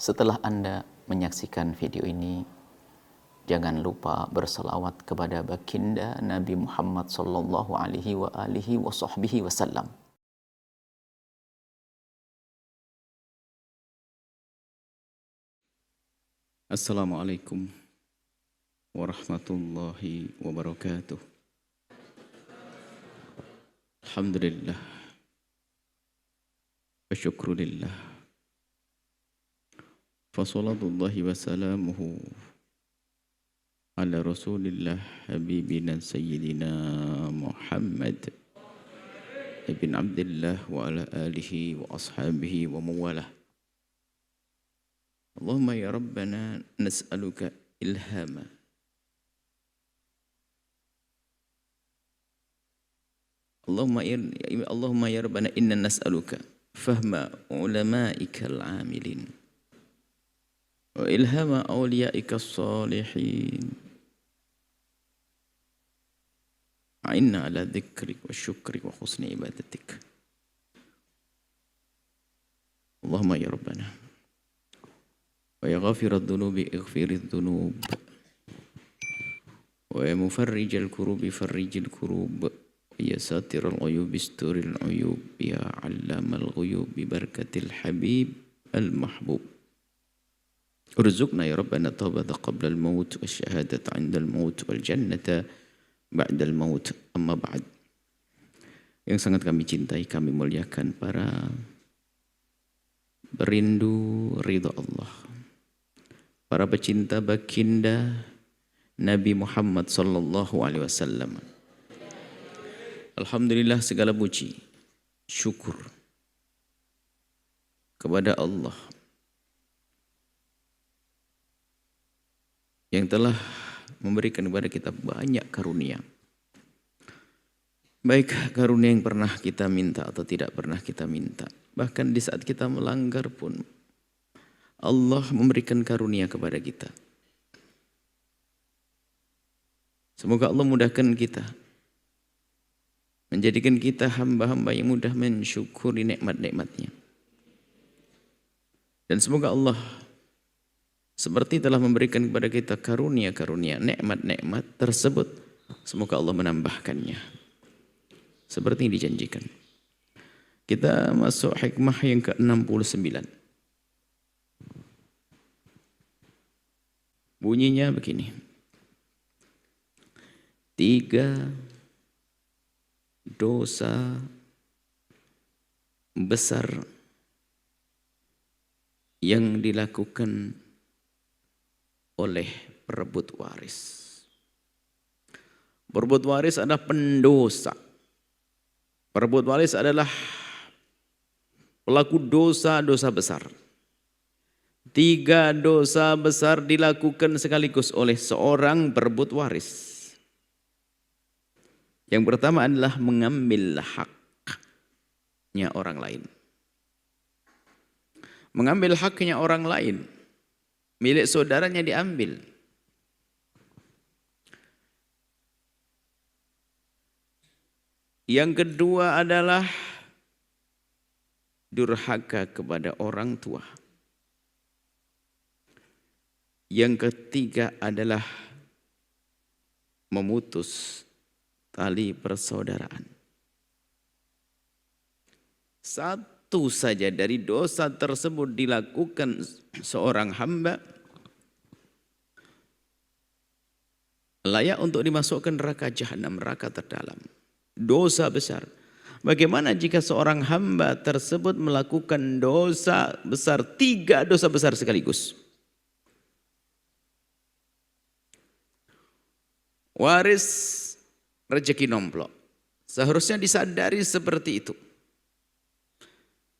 Setelah Anda menyaksikan video ini, jangan lupa berselawat kepada baginda Nabi Muhammad sallallahu alaihi wa alihi wa sahbihi wasallam. Assalamualaikum warahmatullahi wabarakatuh. Alhamdulillah wa syukrulillah. Fasalatullahi wa salamuhu ala rasulillah habibina sayyidina Muhammad ibn Abdullah wa ala alihi wa ashabihi wa mawalah. Allahumma ya Rabbana nas'aluka ilhama Allahumma ya Rabbana inna nas'aluka fahma ulama'ika al-amilin wa ilhama awliya'ika as-salihin a'inna ala dhikrik wa syukrik wa husni ibadatik. Allahumma ya Rabbana wa ya ghafirat dhunubi ighfirid dhunub wa ya mufarrijal kurubi farrijil kurub wa ya satiral uyub isturil uyub ya allamal ghuyub bi barakatil habib al mahbub. Urzuqna ya Rabbana tawbata qabla al maut wa syahadata 'inda al maut wal jannata ba'da al maut. Amma ba'd. Yang sangat kami cintai, kami muliakan para berindu ridha Allah, para pecinta baginda Nabi Muhammad sallallahu alaihi wasallam. Alhamdulillah, segala puji, syukur kepada Allah yang telah memberikan kepada kita banyak karunia. Baik karunia yang pernah kita minta atau tidak pernah kita minta. Bahkan di saat kita melanggar pun Allah memberikan karunia kepada kita. Semoga Allah mudahkan kita, menjadikan kita hamba-hamba yang mudah mensyukuri nikmat-nikmatnya. Dan semoga Allah seperti telah memberikan kepada kita karunia-karunia, nikmat-nikmat tersebut, semoga Allah menambahkannya seperti yang dijanjikan. Kita masuk hikmah yang ke-69. Bunyinya begini. 3 dosa besar yang dilakukan oleh perebut waris. Perebut waris adalah pendosa. Perebut waris adalah pelaku dosa-dosa besar. 3 dosa besar dilakukan sekaligus oleh seorang perebut waris. Yang pertama adalah mengambil haknya orang lain. Mengambil haknya orang lain. Milik saudaranya diambil. Yang kedua adalah durhaka kepada orang tua. Yang ketiga adalah memutus tali persaudaraan. Satu saja dari dosa tersebut dilakukan seorang hamba layak untuk dimasukkan neraka jahanam, neraka terdalam. Dosa besar. Bagaimana jika seorang hamba tersebut melakukan dosa besar, 3 dosa besar sekaligus? Waris rezeki nomplok. Seharusnya disadari seperti itu.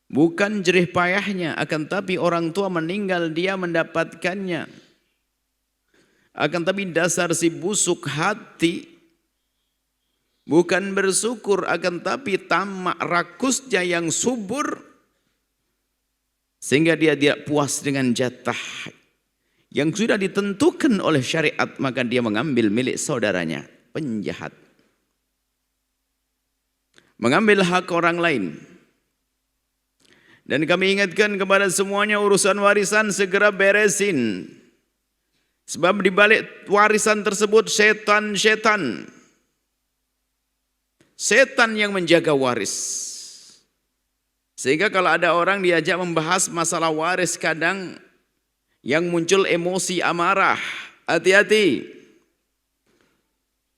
Bukan jerih payahnya, akan tapi orang tua meninggal dia mendapatkannya. Akan tapi dasar si busuk hati bukan bersyukur, akan tapi tamak rakusnya yang subur, sehingga dia tidak puas dengan jatah yang sudah ditentukan oleh syariat, maka dia mengambil milik saudaranya, penjahat. Mengambil hak orang lain. Dan kami ingatkan kepada semuanya urusan warisan segera beresin. Sebab di balik warisan tersebut setan-setan. Setan yang menjaga waris. Sehingga kalau ada orang diajak membahas masalah waris kadang yang muncul emosi amarah. Hati-hati.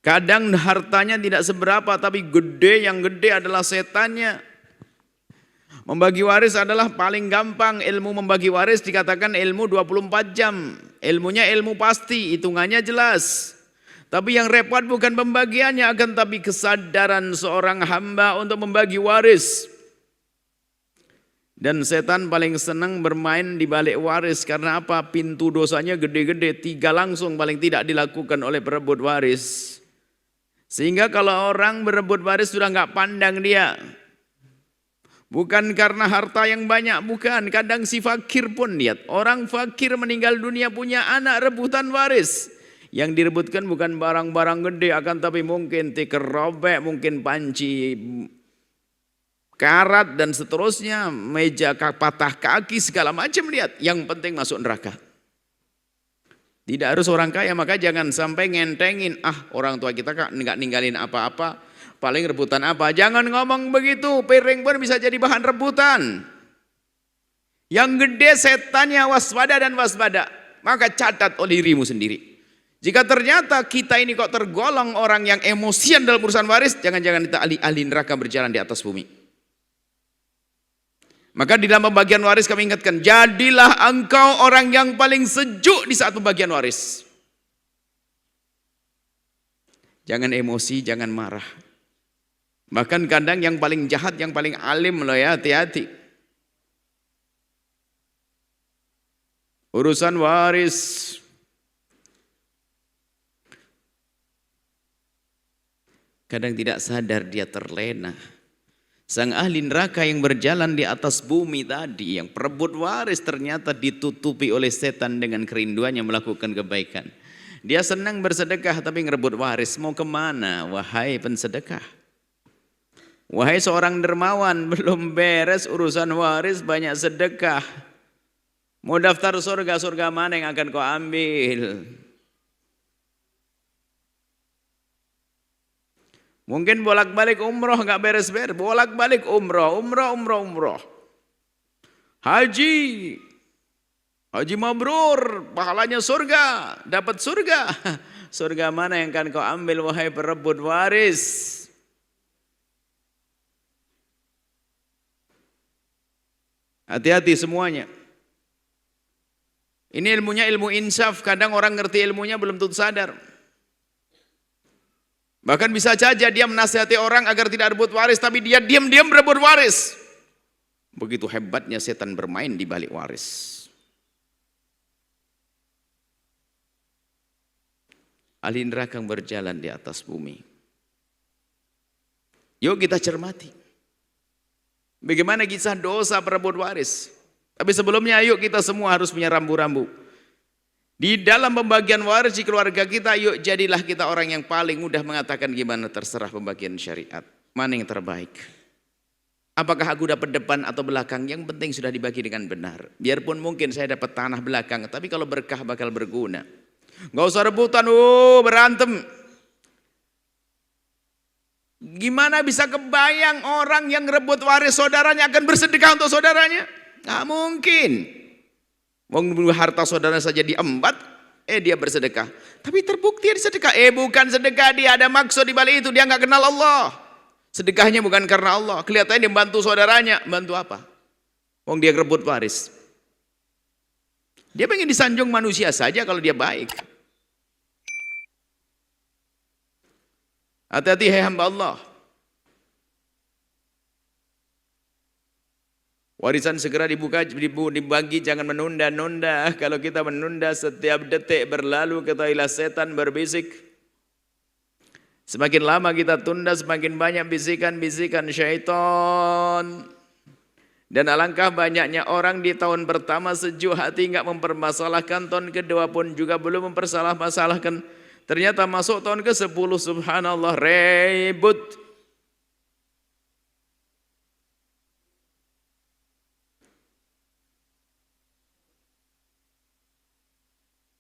Kadang hartanya tidak seberapa tapi gede, yang gede adalah setannya. Membagi waris adalah paling gampang. Ilmu membagi waris dikatakan ilmu 24 jam. Ilmunya ilmu pasti, hitungannya jelas. Tapi yang repot bukan pembagiannya, akan tapi kesadaran seorang hamba untuk membagi waris. Dan setan paling senang bermain di balik waris. Karena apa? Pintu dosanya gede-gede, 3 langsung paling tidak dilakukan oleh perebut waris. Sehingga kalau orang berebut waris sudah nggak pandang dia. Bukan karena harta yang banyak, bukan. Kadang si fakir pun lihat. Orang fakir meninggal dunia punya anak rebutan waris. Yang direbutkan bukan barang-barang gede, akan tapi mungkin tikar robek, mungkin panci karat dan seterusnya, meja patah kaki segala macam lihat. Yang penting masuk neraka. Tidak harus orang kaya, maka jangan sampai ngentengin, orang tua kita nggak ninggalin apa-apa. Paling rebutan apa? Jangan ngomong begitu, piring pun bisa jadi bahan rebutan. Yang gede setannya, waspada dan waspada. Maka catat oleh dirimu sendiri. Jika ternyata kita ini kok tergolong orang yang emosian dalam urusan waris, jangan-jangan kita ahli neraka berjalan di atas bumi. Maka di dalam pembagian waris kami ingatkan, jadilah engkau orang yang paling sejuk di saat pembagian waris. Jangan emosi, jangan marah. Bahkan kadang yang paling jahat, yang paling alim loh ya, hati-hati. Urusan waris. Kadang tidak sadar dia terlena. Sang ahli neraka yang berjalan di atas bumi tadi, yang perebut waris ternyata ditutupi oleh setan dengan kerinduannya melakukan kebaikan. Dia senang bersedekah tapi ngerebut waris. Mau kemana wahai pensedekah? Wahai seorang dermawan, belum beres urusan waris banyak sedekah. Mau daftar surga, surga mana yang akan kau ambil? Mungkin bolak-balik umroh nggak beres-beres, bolak-balik umroh. Haji mabrur, pahalanya surga, dapat surga. Surga mana yang akan kau ambil wahai perebut waris? Hati-hati semuanya. Ini ilmunya ilmu insaf. Kadang orang ngerti ilmunya belum tentu sadar. Bahkan bisa saja dia menasihati orang agar tidak rebut waris, tapi dia diam-diam berebut waris. Begitu hebatnya setan bermain di balik waris. Ahli neraka yang berjalan di atas bumi. Yuk kita cermati. Bagaimana kisah dosa perebut waris? Tapi sebelumnya yuk kita semua harus punya rambu-rambu. Di dalam pembagian waris di keluarga kita, yuk jadilah kita orang yang paling mudah mengatakan gimana terserah pembagian syariat. Mana yang terbaik? Apakah aku dapat depan atau belakang? Yang penting sudah dibagi dengan benar. Biarpun mungkin saya dapat tanah belakang, tapi kalau berkah bakal berguna. Gak usah rebutan, berantem. Gimana bisa kebayang orang yang rebut waris saudaranya akan bersedekah untuk saudaranya? Gak mungkin. Wong harta saudara saja diembat, dia bersedekah. Tapi terbukti dia sedekah. Bukan sedekah, dia ada maksud di balik itu. Dia nggak kenal Allah. Sedekahnya bukan karena Allah. Kelihatannya dia bantu saudaranya. Bantu apa? Wong dia rebut waris. Dia pengen disanjung manusia saja kalau dia baik. Hati-hati hai hamba Allah. Warisan segera dibuka, dibagi, jangan menunda-nunda. Kalau kita menunda setiap detik berlalu, ketahuilah setan berbisik. Semakin lama kita tunda, semakin banyak bisikan-bisikan syaitan. Dan alangkah banyaknya orang di tahun pertama sejuk hati enggak mempermasalahkan, tahun kedua pun juga belum mempermasalahkan. Ternyata masuk tahun ke-10, subhanallah, ribut.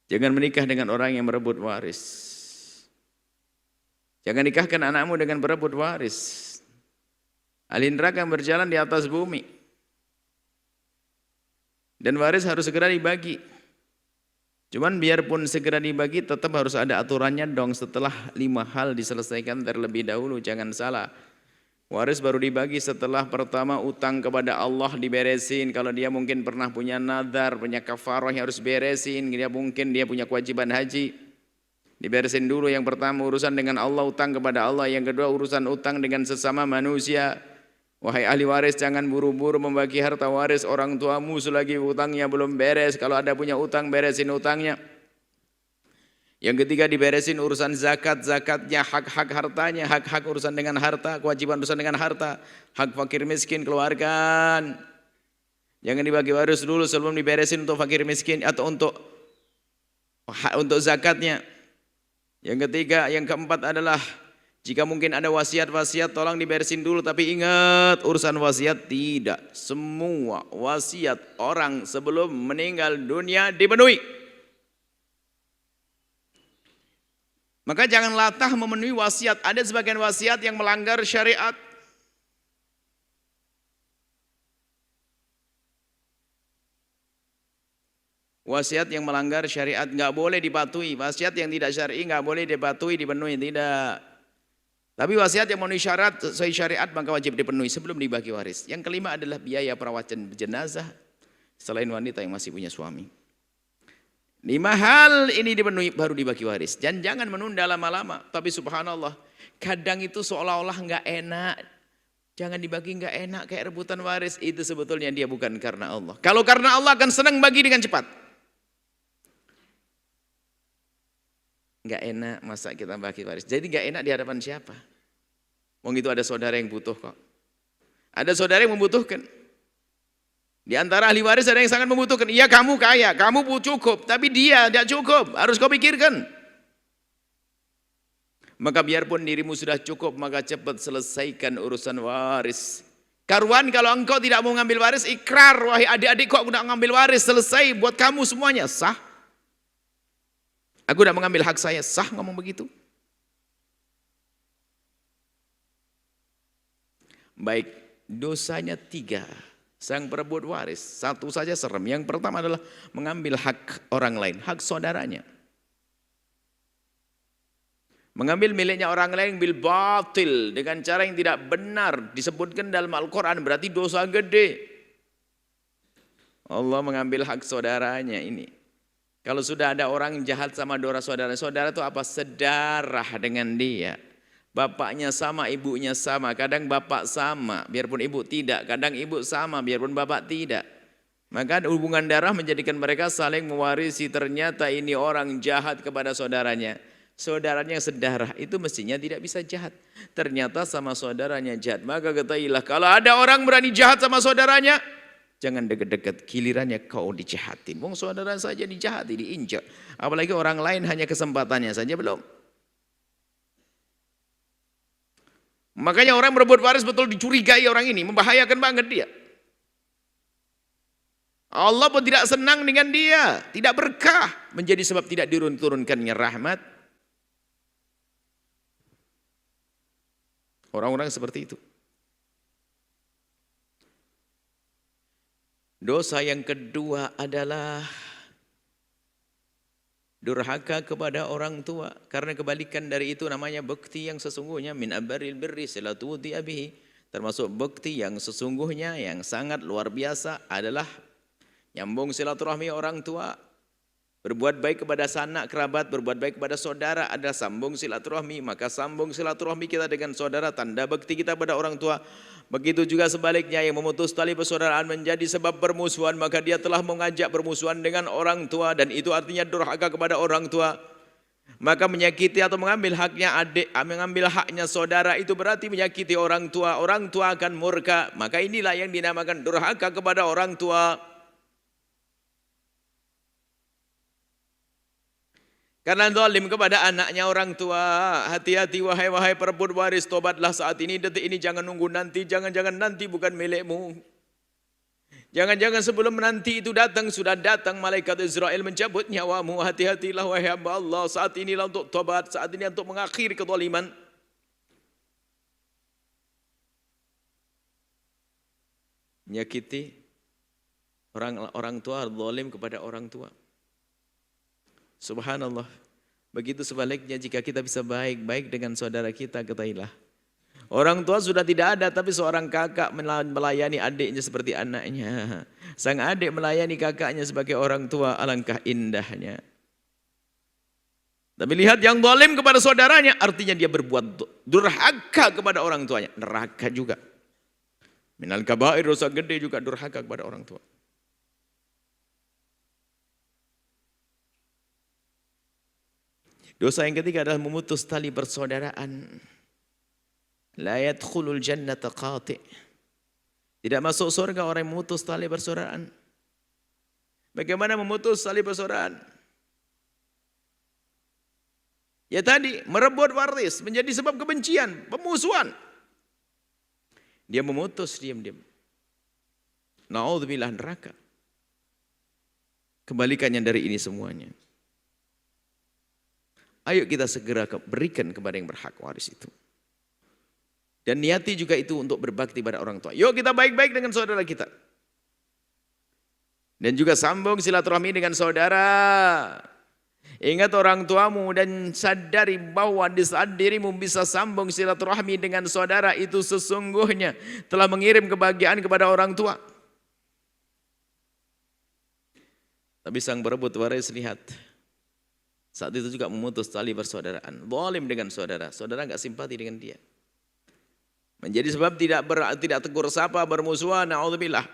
Jangan menikah dengan orang yang merebut waris. Jangan nikahkan anakmu dengan berebut waris. Ahli neraka berjalan di atas bumi. Dan waris harus segera dibagi. Cuman biarpun segera dibagi tetap harus ada aturannya dong. Setelah 5 hal diselesaikan terlebih dahulu. Jangan salah. Waris baru dibagi setelah pertama utang kepada Allah diberesin. Kalau dia mungkin pernah punya nadar, punya kafarah yang harus beresin. Dia punya kewajiban haji. Diberesin dulu yang pertama urusan dengan Allah, utang kepada Allah. Yang kedua urusan utang dengan sesama manusia. Wahai ahli waris, jangan buru-buru membagi harta waris orang tuamu selagi utangnya belum beres. Kalau ada punya utang, beresin utangnya. Yang ketiga diberesin urusan zakat, zakatnya, hak-hak hartanya, hak-hak urusan dengan harta, kewajiban urusan dengan harta, hak fakir miskin keluarkan. Jangan dibagi waris dulu sebelum diberesin untuk fakir miskin atau untuk zakatnya. Yang ketiga, yang keempat adalah jika mungkin ada wasiat-wasiat tolong diberesin dulu, tapi ingat urusan wasiat tidak semua wasiat orang sebelum meninggal dunia dipenuhi. Maka jangan latah memenuhi wasiat. Ada sebagian wasiat yang melanggar syariat. Wasiat yang melanggar syariat nggak boleh dipatuhi. Wasiat yang tidak syar'i nggak boleh dipatuhi, dipenuhi, tidak. Tapi wasiat yang memenuhi syarat sesuai syariat maka wajib dipenuhi sebelum dibagi waris. Yang kelima adalah biaya perawatan jenazah selain wanita yang masih punya suami. 5 hal ini dipenuhi baru dibagi waris. Dan jangan menunda lama-lama. Tapi subhanallah, kadang itu seolah-olah nggak enak. Jangan dibagi nggak enak kayak rebutan waris. Itu sebetulnya dia bukan karena Allah. Kalau karena Allah akan senang bagi dengan cepat. Nggak enak masa kita bagi waris. Jadi nggak enak di hadapan siapa? Wong itu ada saudara yang butuh kok. Ada saudara yang membutuhkan. Di antara ahli waris ada yang sangat membutuhkan. Iya kamu kaya, kamu cukup. Tapi dia tidak cukup. Harus kau pikirkan. Maka biarpun dirimu sudah cukup, maka cepat selesaikan urusan waris. Karuan kalau engkau tidak mau ngambil waris, ikrar. Wahai adik-adik kok aku tidak ngambil waris. Selesai buat kamu semuanya. Sah. Aku tidak mengambil hak saya, sah ngomong begitu? Baik, dosanya 3. Sang perebut waris, 1 saja serem. Yang pertama adalah mengambil hak orang lain, hak saudaranya. Mengambil miliknya orang lain bil batil dengan cara yang tidak benar disebutkan dalam Al-Quran berarti dosa gede. Allah mengambil hak saudaranya ini. Kalau sudah ada orang jahat sama saudara itu apa? Sedarah dengan dia. Bapaknya sama, ibunya sama. Kadang bapak sama, biarpun ibu tidak. Kadang ibu sama, biarpun bapak tidak. Maka hubungan darah menjadikan mereka saling mewarisi. Ternyata ini orang jahat kepada saudaranya. Saudaranya sedarah itu mestinya tidak bisa jahat. Ternyata sama saudaranya jahat. Maka ketahuilah kalau ada orang berani jahat sama saudaranya, jangan dekat-dekat, gilirannya kau dijahatin. Wong saudara saja dijahati, diinjak. Apalagi orang lain hanya kesempatannya saja belum. Makanya orang berebut waris betul dicurigai orang ini, membahayakan banget dia. Allah pun tidak senang dengan dia, tidak berkah, menjadi sebab tidak diturunkannya rahmat. Orang-orang seperti itu. Dosa yang kedua adalah durhaka kepada orang tua. Karena kebalikan dari itu namanya bukti yang sesungguhnya. Min abaril birri silatu wudi abihi. Termasuk bukti yang sesungguhnya yang sangat luar biasa adalah nyambung silaturahmi orang tua. Berbuat baik kepada sanak kerabat, berbuat baik kepada saudara adalah sambung silaturahmi. Maka sambung silaturahmi kita dengan saudara, tanda bakti kita pada orang tua. Begitu juga sebaliknya yang memutus tali persaudaraan menjadi sebab permusuhan, maka dia telah mengajak permusuhan dengan orang tua dan itu artinya durhaka kepada orang tua. Maka menyakiti atau mengambil haknya adik, mengambil haknya saudara itu berarti menyakiti orang tua. Orang tua akan murka. Maka inilah yang dinamakan durhaka kepada orang tua. Karena zalim kepada anaknya orang tua. Hati-hati wahai perebut waris, tobatlah saat ini, detik ini, jangan nunggu nanti. Jangan-jangan nanti bukan milikmu. Jangan-jangan sebelum nanti itu datang, sudah datang malaikat Israel mencabut nyawamu. Hati-hatilah wahai hamba Allah. Saat inilah untuk tobat, saat ini untuk mengakhiri kezaliman. Menyakiti orang tua, zalim kepada orang tua. Subhanallah. Begitu sebaliknya jika kita bisa baik-baik dengan saudara kita, ketahuilah. Orang tua sudah tidak ada, tapi seorang kakak melayani adiknya seperti anaknya. Sang adik melayani kakaknya sebagai orang tua, alangkah indahnya. Tapi lihat yang zalim kepada saudaranya, artinya dia berbuat durhaka kepada orang tuanya. Neraka juga. Minal kabair, dosa gede juga durhaka kepada orang tua. Dosa yang ketiga adalah memutus tali persaudaraan. La yadkhulul jannata qati'. Tidak masuk surga orang yang memutus tali persaudaraan. Bagaimana memutus tali persaudaraan? Ya tadi, merebut waris menjadi sebab kebencian, pemusuhan. Dia memutus diam-diam. Na'udzubillah, neraka. Kebalikannya dari ini semuanya. Ayo kita segera berikan kepada yang berhak waris itu. Dan niati juga itu untuk berbakti pada orang tua. Yuk kita baik-baik dengan saudara kita. Dan juga sambung silaturahmi dengan saudara. Ingat orang tuamu dan sadari bahwa di saat dirimu bisa sambung silaturahmi dengan saudara, itu sesungguhnya telah mengirim kebahagiaan kepada orang tua. Tapi sang berebut waris, lihat. Saat itu juga memutus tali persaudaraan. Zalim dengan saudara. Saudara enggak simpati dengan dia. Menjadi sebab tidak tegur sapa, bermusuhan, na'udzubillah.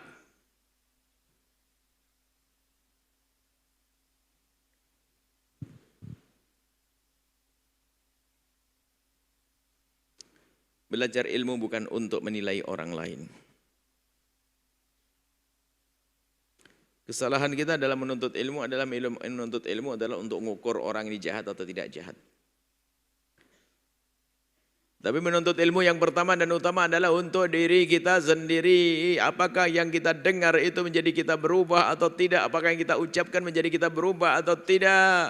Belajar ilmu bukan untuk menilai orang lain. Kesalahan kita dalam menuntut ilmu adalah untuk mengukur orang ini jahat atau tidak jahat. Tapi menuntut ilmu yang pertama dan utama adalah untuk diri kita sendiri. Apakah yang kita dengar itu menjadi kita berubah atau tidak? Apakah yang kita ucapkan menjadi kita berubah atau tidak?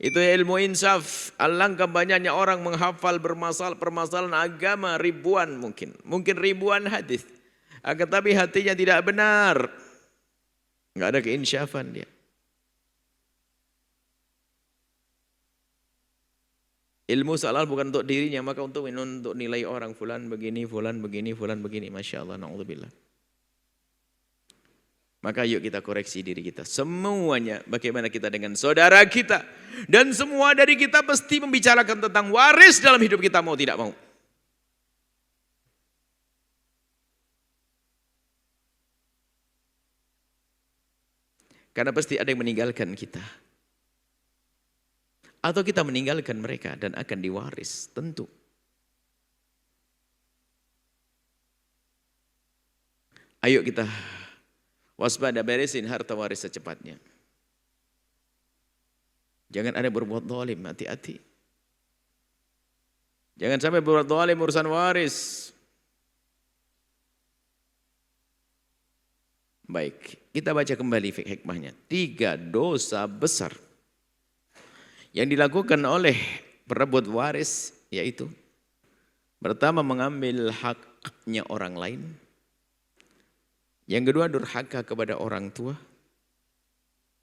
Itu ilmu insaf. Alangkah banyaknya orang menghafal permasalahan agama ribuan mungkin ribuan hadis. Akan tapi hatinya tidak benar. Enggak ada keinsyafan dia. Ilmu salah bukan untuk dirinya, maka untuk nilai orang. Fulan begini, fulan begini, fulan begini. Masya Allah, na'udzubillah. Maka yuk kita koreksi diri kita. Semuanya bagaimana kita dengan saudara kita. Dan semua dari kita pasti membicarakan tentang waris dalam hidup kita, mau tidak mau. Karena pasti ada yang meninggalkan kita. Atau kita meninggalkan mereka dan akan diwaris, tentu. Ayo kita waspada, beresin harta waris secepatnya. Jangan ada berbuat zalim, hati-hati. Jangan sampai berbuat zalim urusan waris. Baik, kita baca kembali hikmahnya. 3 dosa besar yang dilakukan oleh perebut waris, yaitu pertama, mengambil haknya orang lain. Yang kedua, durhaka kepada orang tua.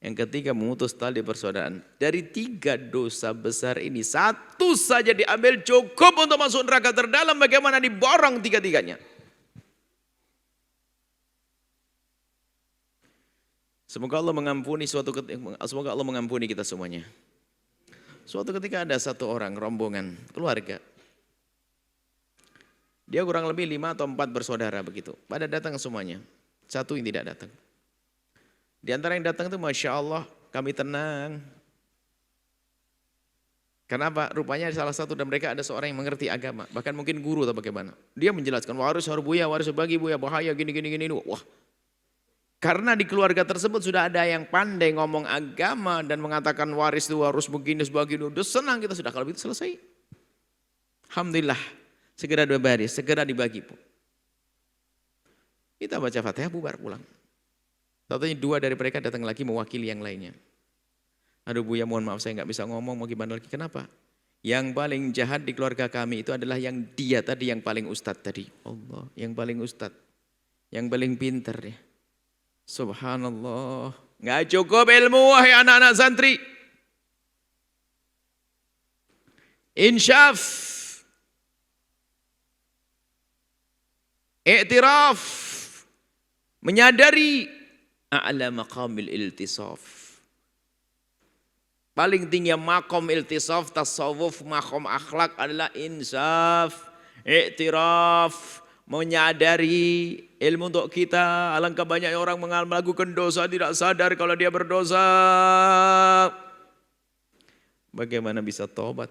Yang ketiga, memutus tali persaudaraan. Dari 3 dosa besar ini, 1 saja diambil cukup untuk masuk neraka terdalam. Bagaimana diborong 3-tiganya? Semoga Allah mengampuni semoga Allah mengampuni kita semuanya. Suatu ketika ada satu orang, rombongan, keluarga. Dia kurang lebih 5 atau 4 bersaudara begitu. Pada datang semuanya. 1 yang tidak datang. Di antara yang datang itu, Masya Allah, kami tenang. Kenapa? Rupanya salah satu dan mereka ada seorang yang mengerti agama. Bahkan mungkin guru atau bagaimana. Dia menjelaskan, waris harus buya, waris bagi buya, bahaya, gini. Wah. Karena di keluarga tersebut sudah ada yang pandai ngomong agama dan mengatakan waris itu harus begini, sebagainya. Udah senang kita sudah, kalau itu selesai. Alhamdulillah, segera dibagi pun. Kita baca Fatihah, bubar pulang. Tahu-tahunya 2 dari mereka datang lagi mewakili yang lainnya. Aduh Buya, mohon maaf saya nggak bisa ngomong, mau gimana lagi? Kenapa? Yang paling jahat di keluarga kami itu adalah yang dia tadi, yang paling ustadz tadi. Allah, yang paling ustadz, yang paling pintar ya. Subhanallah. Nggak cukup ilmu wahai anak-anak santri. Insyaf, i'tiraf, menyadari a'la maqamil iltisaf. Paling tinggi makom iltisaf, tasawuf, makom akhlak adalah insaf, i'tiraf, menyadari ilmu untuk kita. Alangkah banyaknya orang melakukan dosa tidak sadar kalau dia berdosa. Bagaimana bisa tobat?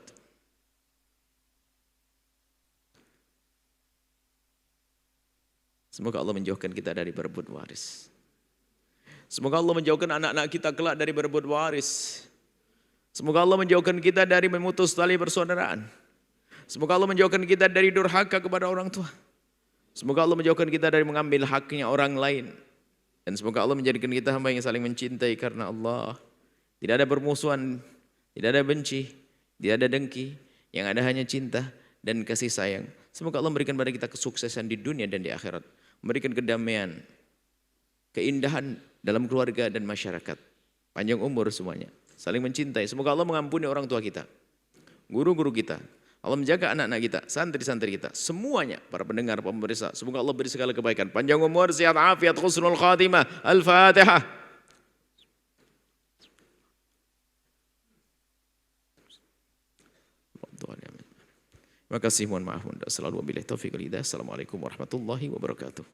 Semoga Allah menjauhkan kita dari berebut waris. Semoga Allah menjauhkan anak-anak kita kelak dari berebut waris. Semoga Allah menjauhkan kita dari memutus tali persaudaraan. Semoga Allah menjauhkan kita dari durhaka kepada orang tua. Semoga Allah menjauhkan kita dari mengambil haknya orang lain. Dan semoga Allah menjadikan kita hamba yang saling mencintai karena Allah. Tidak ada permusuhan, tidak ada benci, tidak ada dengki. Yang ada hanya cinta dan kasih sayang. Semoga Allah memberikan pada kita kesuksesan di dunia dan di akhirat. Memberikan kedamaian, keindahan dalam keluarga dan masyarakat. Panjang umur semuanya. Saling mencintai. Semoga Allah mengampuni orang tua kita, guru-guru kita. Allah menjaga anak-anak kita, santri-santri kita. Semuanya, para pendengar, pemirsa. Semoga Allah beri segala kebaikan. Panjang umur, sehat, afiat, husnul khatimah. Al-Fatihah. Terima kasih, mohon maaf. Selalu wabillahi taufiq wal hidayah. Assalamualaikum warahmatullahi wabarakatuh.